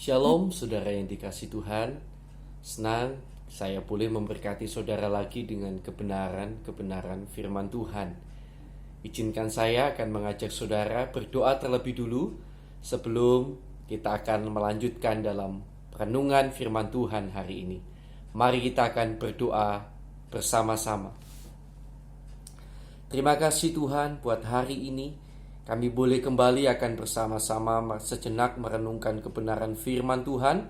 Shalom saudara yang dikasih Tuhan. Senang saya boleh memberkati saudara lagi dengan kebenaran firman Tuhan. Izinkan saya akan mengajak saudara berdoa terlebih dulu sebelum kita akan melanjutkan dalam renungan firman Tuhan hari ini. Mari kita akan berdoa bersama-sama. Terima kasih Tuhan buat hari ini. Kami boleh kembali akan bersama-sama sejenak merenungkan kebenaran firman Tuhan.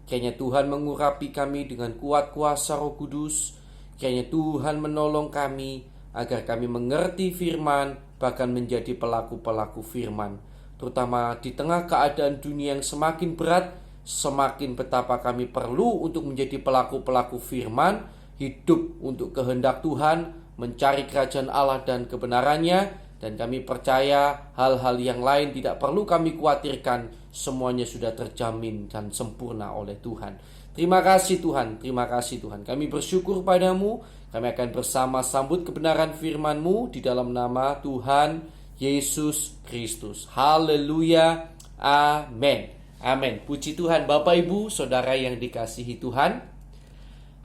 Kiranya Tuhan mengurapi kami dengan kuat kuasa Roh Kudus. Kiranya Tuhan menolong kami agar kami mengerti firman, bahkan menjadi pelaku-pelaku firman. Terutama di tengah keadaan dunia yang semakin berat, semakin betapa kami perlu untuk menjadi pelaku-pelaku firman, hidup untuk kehendak Tuhan, mencari kerajaan Allah dan kebenarannya. Dan kami percaya hal-hal yang lain tidak perlu kami khawatirkan. Semuanya sudah terjamin dan sempurna oleh Tuhan. Terima kasih Tuhan, terima kasih Tuhan. Kami bersyukur padamu. Kami akan bersama sambut kebenaran firman-Mu di dalam nama Tuhan Yesus Kristus. Haleluya, amin. Amin. Puji Tuhan. Bapak Ibu Saudara yang dikasihi Tuhan,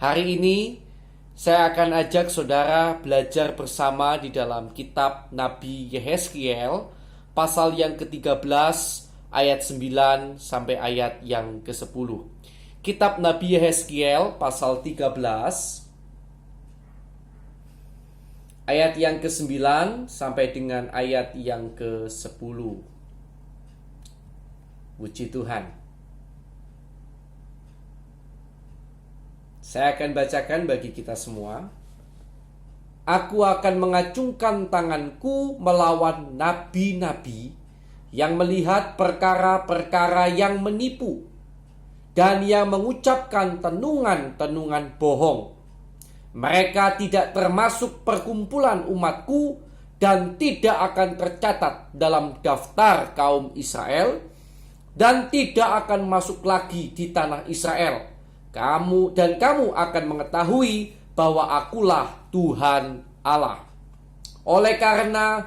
hari ini saya akan ajak saudara belajar bersama di dalam kitab Nabi Yehezkiel, pasal yang ke-13 ayat 9 sampai ayat yang ke-10. Kitab Nabi Yehezkiel pasal 13 ayat yang ke-9 sampai dengan ayat yang ke-10. Puji Tuhan. Saya akan bacakan bagi kita semua. Aku akan mengacungkan tanganku melawan nabi-nabi yang melihat perkara-perkara yang menipu dan yang mengucapkan tenungan-tenungan bohong. Mereka tidak termasuk perkumpulan umatku dan tidak akan tercatat dalam daftar kaum Israel dan tidak akan masuk lagi di tanah Israel. Kamu akan mengetahui bahwa akulah Tuhan Allah. Oleh karena,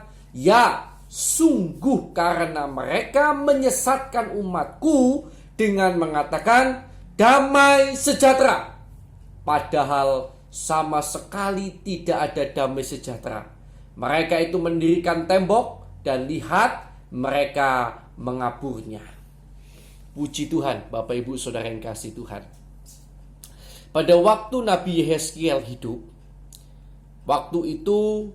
sungguh karena mereka menyesatkan umatku dengan mengatakan damai sejahtera. Padahal sama sekali tidak ada damai sejahtera. Mereka itu mendirikan tembok dan lihat mereka mengaburnya. Puji Tuhan, Bapak Ibu Saudara yang kasih Tuhan. Pada waktu Nabi Yehezkiel hidup, waktu itu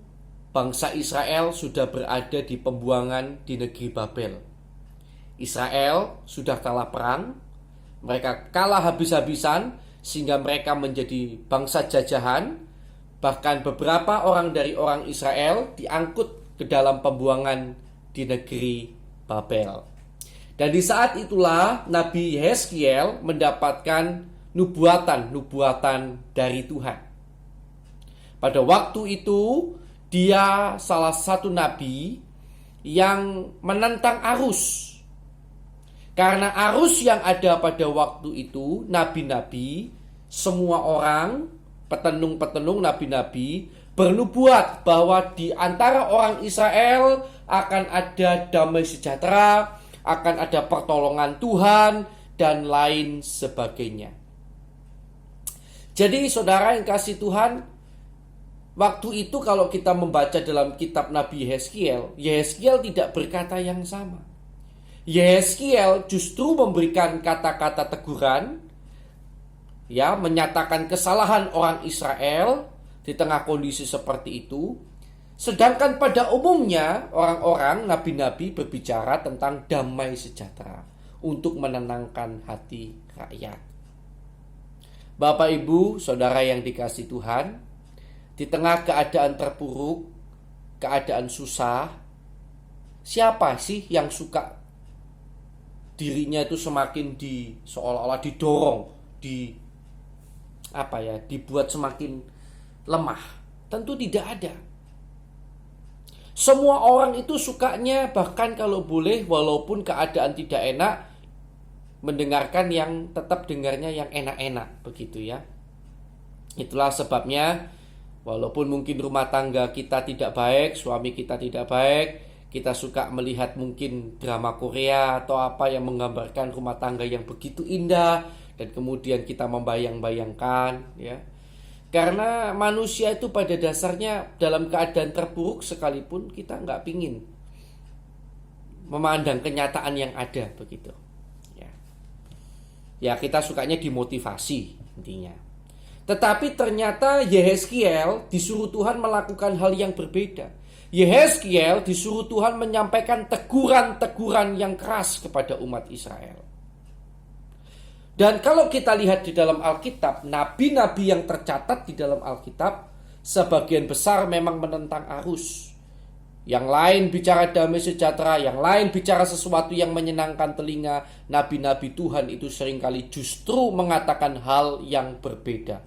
bangsa Israel sudah berada di pembuangan di negeri Babel. Israel sudah kalah perang, mereka kalah habis-habisan sehingga mereka menjadi bangsa jajahan. Bahkan beberapa orang dari orang Israel diangkut ke dalam pembuangan di negeri Babel. Dan di saat itulah Nabi Yehezkiel mendapatkan nubuatan dari Tuhan. Pada waktu itu dia salah satu nabi yang menentang arus. Karena arus yang ada pada waktu itu, nabi-nabi, semua orang, petenung-petenung nabi-nabi bernubuat bahwa di antara orang Israel akan ada damai sejahtera, akan ada pertolongan Tuhan dan lain sebagainya. Jadi saudara yang kasih Tuhan, waktu itu kalau kita membaca dalam kitab Nabi Yehezkiel, Yehezkiel tidak berkata yang sama. Yehezkiel justru memberikan kata-kata teguran, menyatakan kesalahan orang Israel di tengah kondisi seperti itu. Sedangkan pada umumnya orang-orang nabi-nabi berbicara tentang damai sejahtera untuk menenangkan hati rakyat. Bapak Ibu Saudara yang dikasih Tuhan, di tengah keadaan terpuruk, keadaan susah, siapa sih yang suka dirinya itu semakin seolah-olah didorong, dibuat semakin lemah? Tentu tidak ada. Semua orang itu sukanya, bahkan kalau boleh, walaupun keadaan tidak enak, mendengarkan yang tetap dengarnya yang enak-enak, begitu ya. Itulah sebabnya walaupun mungkin rumah tangga kita tidak baik, suami kita tidak baik, Kita suka melihat mungkin drama Korea atau apa yang menggambarkan rumah tangga yang begitu indah, dan kemudian kita membayang-bayangkan, ya. Karena manusia itu pada dasarnya dalam keadaan terpuruk sekalipun kita nggak pingin memandang kenyataan yang ada begitu. Ya kita sukanya dimotivasi intinya. Tetapi ternyata Yehezkiel disuruh Tuhan melakukan hal yang berbeda. Yehezkiel disuruh Tuhan menyampaikan teguran-teguran yang keras kepada umat Israel. Dan kalau kita lihat di dalam Alkitab, nabi-nabi yang tercatat di dalam Alkitab sebagian besar memang menentang arus. Yang lain bicara damai sejahtera, yang lain bicara sesuatu yang menyenangkan telinga. Nabi-nabi Tuhan itu seringkali justru mengatakan hal yang berbeda.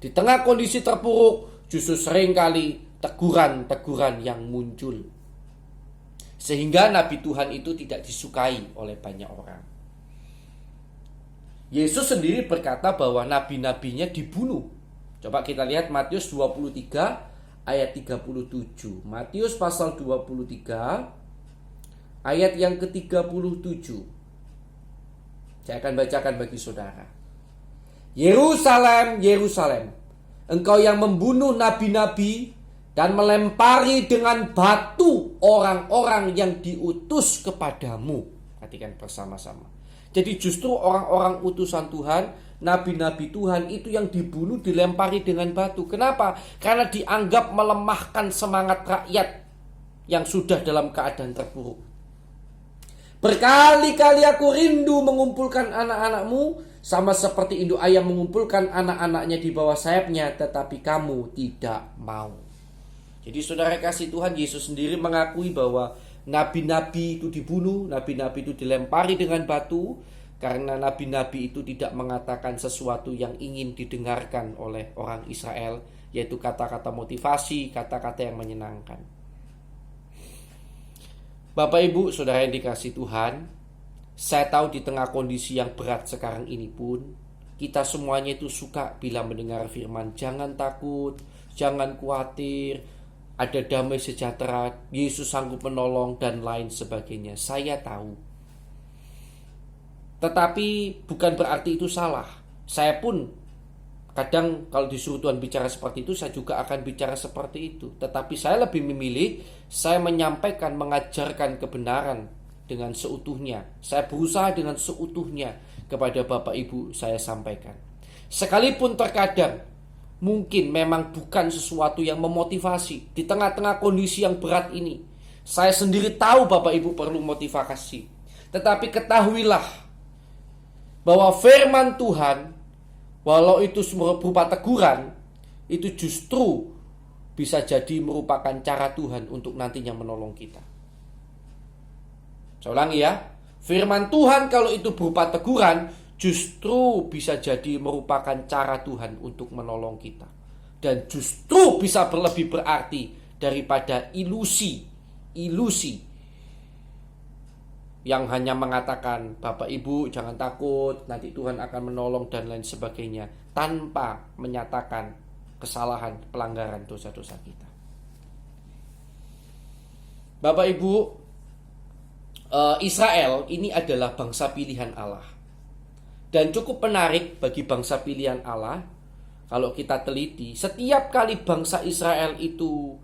Di tengah kondisi terpuruk, justru seringkali teguran-teguran yang muncul. Sehingga nabi Tuhan itu tidak disukai oleh banyak orang. Yesus sendiri berkata bahwa nabi-nabinya dibunuh. Coba kita lihat Matius 23 ayat 37. Matius pasal 23 ayat yang ke-37. Saya akan bacakan bagi saudara. Yerusalem, Yerusalem, engkau yang membunuh nabi-nabi dan melempari dengan batu orang-orang yang diutus kepadamu. Perhatikan bersama-sama. Jadi justru orang-orang utusan Tuhan, nabi-nabi Tuhan itu yang dibunuh, dilempari dengan batu. Kenapa? Karena dianggap melemahkan semangat rakyat yang sudah dalam keadaan terpuruk. Berkali-kali aku rindu mengumpulkan anak-anakmu, sama seperti induk ayam mengumpulkan anak-anaknya di bawah sayapnya, tetapi kamu tidak mau. Jadi saudara kasih Tuhan, Yesus sendiri mengakui bahwa nabi-nabi itu dibunuh, nabi-nabi itu dilempari dengan batu, karena nabi-nabi itu tidak mengatakan sesuatu yang ingin didengarkan oleh orang Israel, yaitu kata-kata motivasi, kata-kata yang menyenangkan. Bapak Ibu, saudara yang dikasih Tuhan, saya tahu di tengah kondisi yang berat sekarang ini pun, kita semuanya itu suka bila mendengar firman, jangan takut, jangan khawatir, ada damai sejahtera, Yesus sanggup menolong, dan lain sebagainya. Saya tahu. Tetapi bukan berarti itu salah. Saya pun kadang kalau disuruh Tuhan bicara seperti itu, saya juga akan bicara seperti itu. Tetapi saya lebih memilih, saya menyampaikan, mengajarkan kebenaran dengan seutuhnya. Saya berusaha dengan seutuhnya kepada Bapak Ibu saya sampaikan. Sekalipun terkadang mungkin memang bukan sesuatu yang memotivasi di tengah-tengah kondisi yang berat ini. Saya sendiri tahu Bapak Ibu perlu motivasi. Tetapi ketahuilah bahwa firman Tuhan, walau itu berupa teguran, itu justru bisa jadi merupakan cara Tuhan untuk nantinya menolong kita. Saya ulangi ya, firman Tuhan kalau itu berupa teguran, justru bisa jadi merupakan cara Tuhan untuk menolong kita. Dan justru bisa lebih berarti daripada ilusi yang hanya mengatakan, Bapak Ibu jangan takut, nanti Tuhan akan menolong dan lain sebagainya, tanpa menyatakan kesalahan, pelanggaran, dosa-dosa kita. Bapak Ibu, Israel ini adalah bangsa pilihan Allah. Dan cukup menarik bagi bangsa pilihan Allah, kalau kita teliti, setiap kali bangsa Israel itu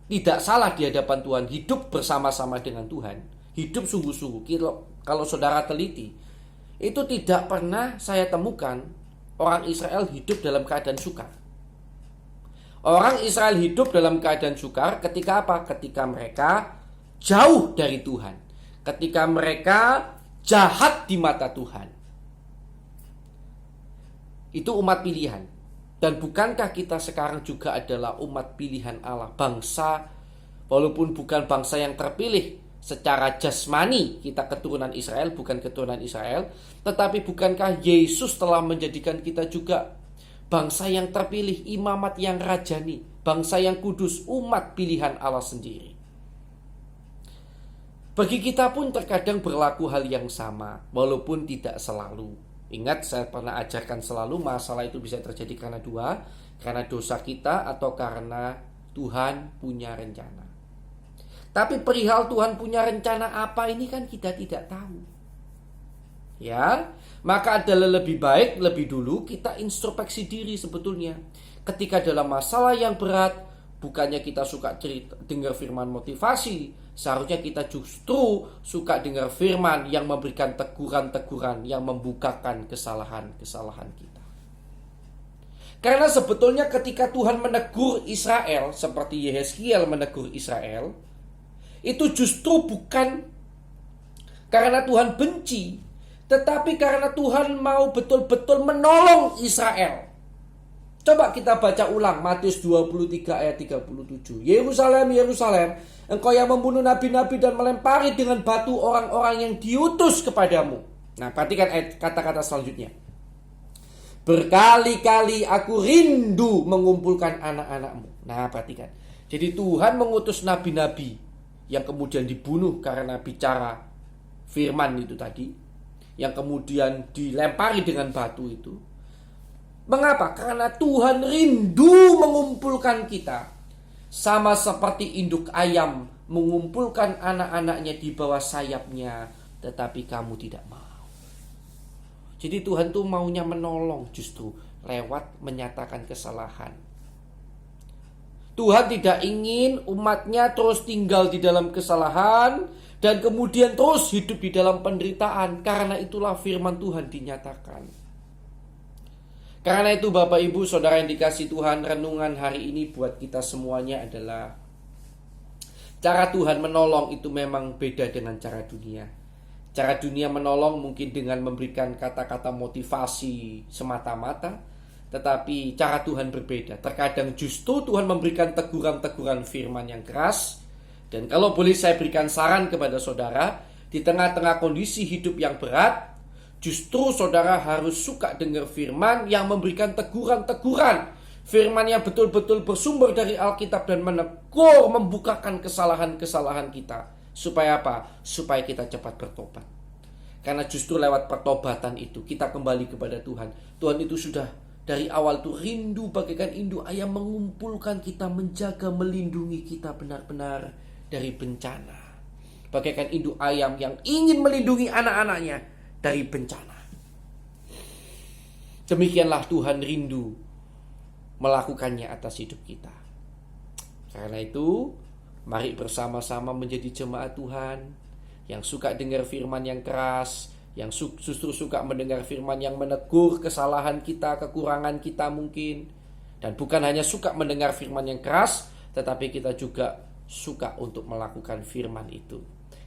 tidak salah di hadapan Tuhan, hidup bersama-sama dengan Tuhan, hidup sungguh-sungguh, kalau saudara teliti, itu tidak pernah saya temukan orang Israel hidup dalam keadaan sukar. Orang Israel hidup dalam keadaan sukar ketika apa? Ketika mereka jauh dari Tuhan, ketika mereka jahat di mata Tuhan. Itu umat pilihan. Dan bukankah kita sekarang juga adalah umat pilihan Allah, bangsa, walaupun bukan bangsa yang terpilih secara jasmani, kita keturunan Israel, bukan keturunan Israel, tetapi bukankah Yesus telah menjadikan kita juga bangsa yang terpilih, imamat yang rajani, bangsa yang kudus, umat pilihan Allah sendiri. Bagi kita pun terkadang berlaku hal yang sama, walaupun tidak selalu. Ingat, saya pernah ajarkan selalu masalah itu bisa terjadi karena dua, karena dosa kita atau karena Tuhan punya rencana. Tapi perihal Tuhan punya rencana apa ini kan kita tidak tahu. Ya, maka adalah lebih baik lebih dulu kita introspeksi diri sebetulnya. Ketika dalam masalah yang berat, bukannya kita suka dengar firman motivasi, seharusnya kita justru suka dengar firman yang memberikan teguran-teguran yang membukakan kesalahan-kesalahan kita. Karena sebetulnya ketika Tuhan menegur Israel, seperti Yehezkiel menegur Israel, itu justru bukan karena Tuhan benci, tetapi karena Tuhan mau betul-betul menolong Israel. Coba kita baca ulang Matius 23 ayat 37. Yerusalem, Yerusalem, engkau yang membunuh nabi-nabi dan melempari dengan batu orang-orang yang diutus kepadamu. Nah, perhatikan kata-kata selanjutnya. Berkali-kali aku rindu mengumpulkan anak-anakmu. Nah, perhatikan. Jadi Tuhan mengutus nabi-nabi yang kemudian dibunuh karena bicara firman itu tadi, yang kemudian dilempari dengan batu itu. Mengapa? Karena Tuhan rindu mengumpulkan kita, sama seperti induk ayam mengumpulkan anak-anaknya di bawah sayapnya, tetapi kamu tidak mau. Jadi Tuhan tuh maunya menolong justru lewat menyatakan kesalahan. Tuhan tidak ingin umatnya terus tinggal di dalam kesalahan dan kemudian terus hidup di dalam penderitaan. Karena itulah firman Tuhan dinyatakan. Karena itu Bapak Ibu Saudara yang dikasihi Tuhan, renungan hari ini buat kita semuanya adalah cara Tuhan menolong itu memang beda dengan cara dunia. Cara dunia menolong mungkin dengan memberikan kata-kata motivasi semata-mata, tetapi cara Tuhan berbeda. Terkadang justru Tuhan memberikan teguran-teguran firman yang keras. Dan kalau boleh saya berikan saran kepada saudara, di tengah-tengah kondisi hidup yang berat, justru saudara harus suka dengar firman yang memberikan teguran-teguran. Firman yang betul-betul bersumber dari Alkitab dan menegur, membukakan kesalahan-kesalahan kita. Supaya apa? Supaya kita cepat bertobat. Karena justru lewat pertobatan itu kita kembali kepada Tuhan. Tuhan itu sudah dari awal tuh rindu bagaikan induk ayam mengumpulkan kita, menjaga, melindungi kita benar-benar dari bencana. Bagaikan induk ayam yang ingin melindungi anak-anaknya dari bencana. Demikianlah Tuhan rindu melakukannya atas hidup kita. Karena itu, mari bersama-sama menjadi jemaat Tuhan yang suka dengar firman yang keras, yang justru suka mendengar firman yang menegur kesalahan kita, kekurangan kita mungkin. Dan bukan hanya suka mendengar firman yang keras, tetapi kita juga suka untuk melakukan firman itu.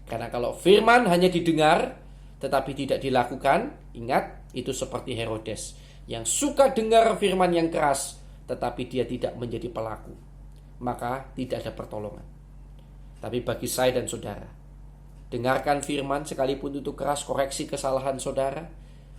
Karena kalau firman hanya didengar tetapi tidak dilakukan, ingat, itu seperti Herodes yang suka dengar firman yang keras tetapi dia tidak menjadi pelaku, maka tidak ada pertolongan. Tapi bagi saya dan saudara, dengarkan firman sekalipun itu keras, koreksi kesalahan saudara.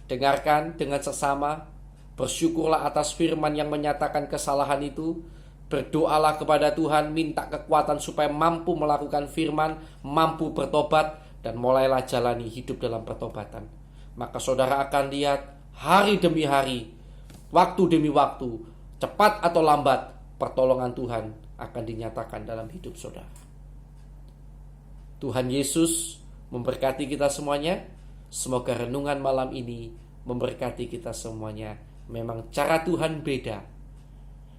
Dengarkan dengan sesama, bersyukurlah atas firman yang menyatakan kesalahan itu. Berdoalah kepada Tuhan, minta kekuatan supaya mampu melakukan firman, mampu bertobat, dan mulailah jalani hidup dalam pertobatan. Maka saudara akan lihat hari demi hari, waktu demi waktu, cepat atau lambat, pertolongan Tuhan akan dinyatakan dalam hidup saudara. Tuhan Yesus memberkati kita semuanya. Semoga renungan malam ini memberkati kita semuanya. Memang cara Tuhan beda,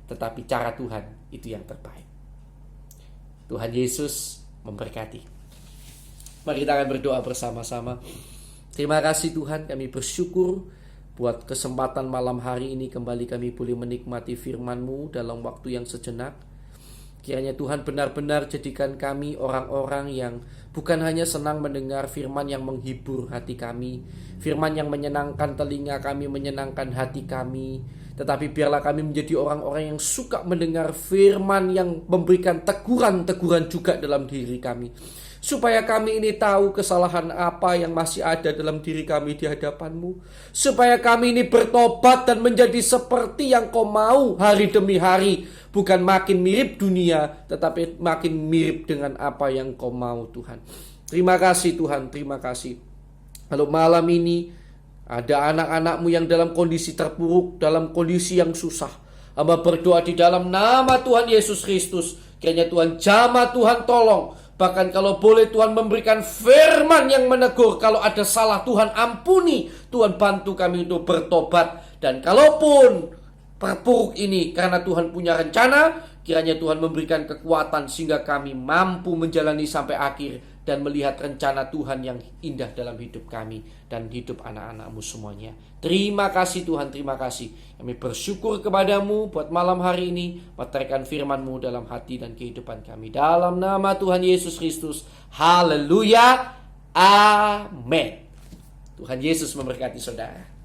tetapi cara Tuhan itu yang terbaik. Tuhan Yesus memberkati. Mari kita akan berdoa bersama-sama. Terima kasih Tuhan, kami bersyukur buat kesempatan malam hari ini kembali kami boleh menikmati firman-Mu dalam waktu yang sejenak. Kiranya Tuhan benar-benar jadikan kami orang-orang yang bukan hanya senang mendengar firman yang menghibur hati kami, firman yang menyenangkan telinga kami, menyenangkan hati kami, tetapi biarlah kami menjadi orang-orang yang suka mendengar firman yang memberikan teguran-teguran juga dalam diri kami. Supaya kami ini tahu kesalahan apa yang masih ada dalam diri kami di hadapan-Mu. Supaya kami ini bertobat dan menjadi seperti yang Kau mau hari demi hari. Bukan makin mirip dunia, tetapi makin mirip dengan apa yang Kau mau Tuhan. Terima kasih Tuhan, terima kasih. Kalau malam ini ada anak-anak-Mu yang dalam kondisi terpuruk, dalam kondisi yang susah, hamba berdoa di dalam nama Tuhan Yesus Kristus, kiranya Tuhan jamah, Tuhan tolong, Bahkan kalau boleh Tuhan memberikan firman yang menegur. Kalau ada salah, Tuhan ampuni. Tuhan bantu kami untuk bertobat. Dan kalaupun perpuruk ini karena Tuhan punya rencana, kiranya Tuhan memberikan kekuatan sehingga kami mampu menjalani sampai akhir dan melihat rencana Tuhan yang indah dalam hidup kami dan hidup anak-anak-Mu semuanya. Terima kasih Tuhan, terima kasih. Kami bersyukur kepadamu buat malam hari ini. Meteraikan firman-Mu dalam hati dan kehidupan kami. Dalam nama Tuhan Yesus Kristus. Haleluya. Amin. Tuhan Yesus memberkati saudara.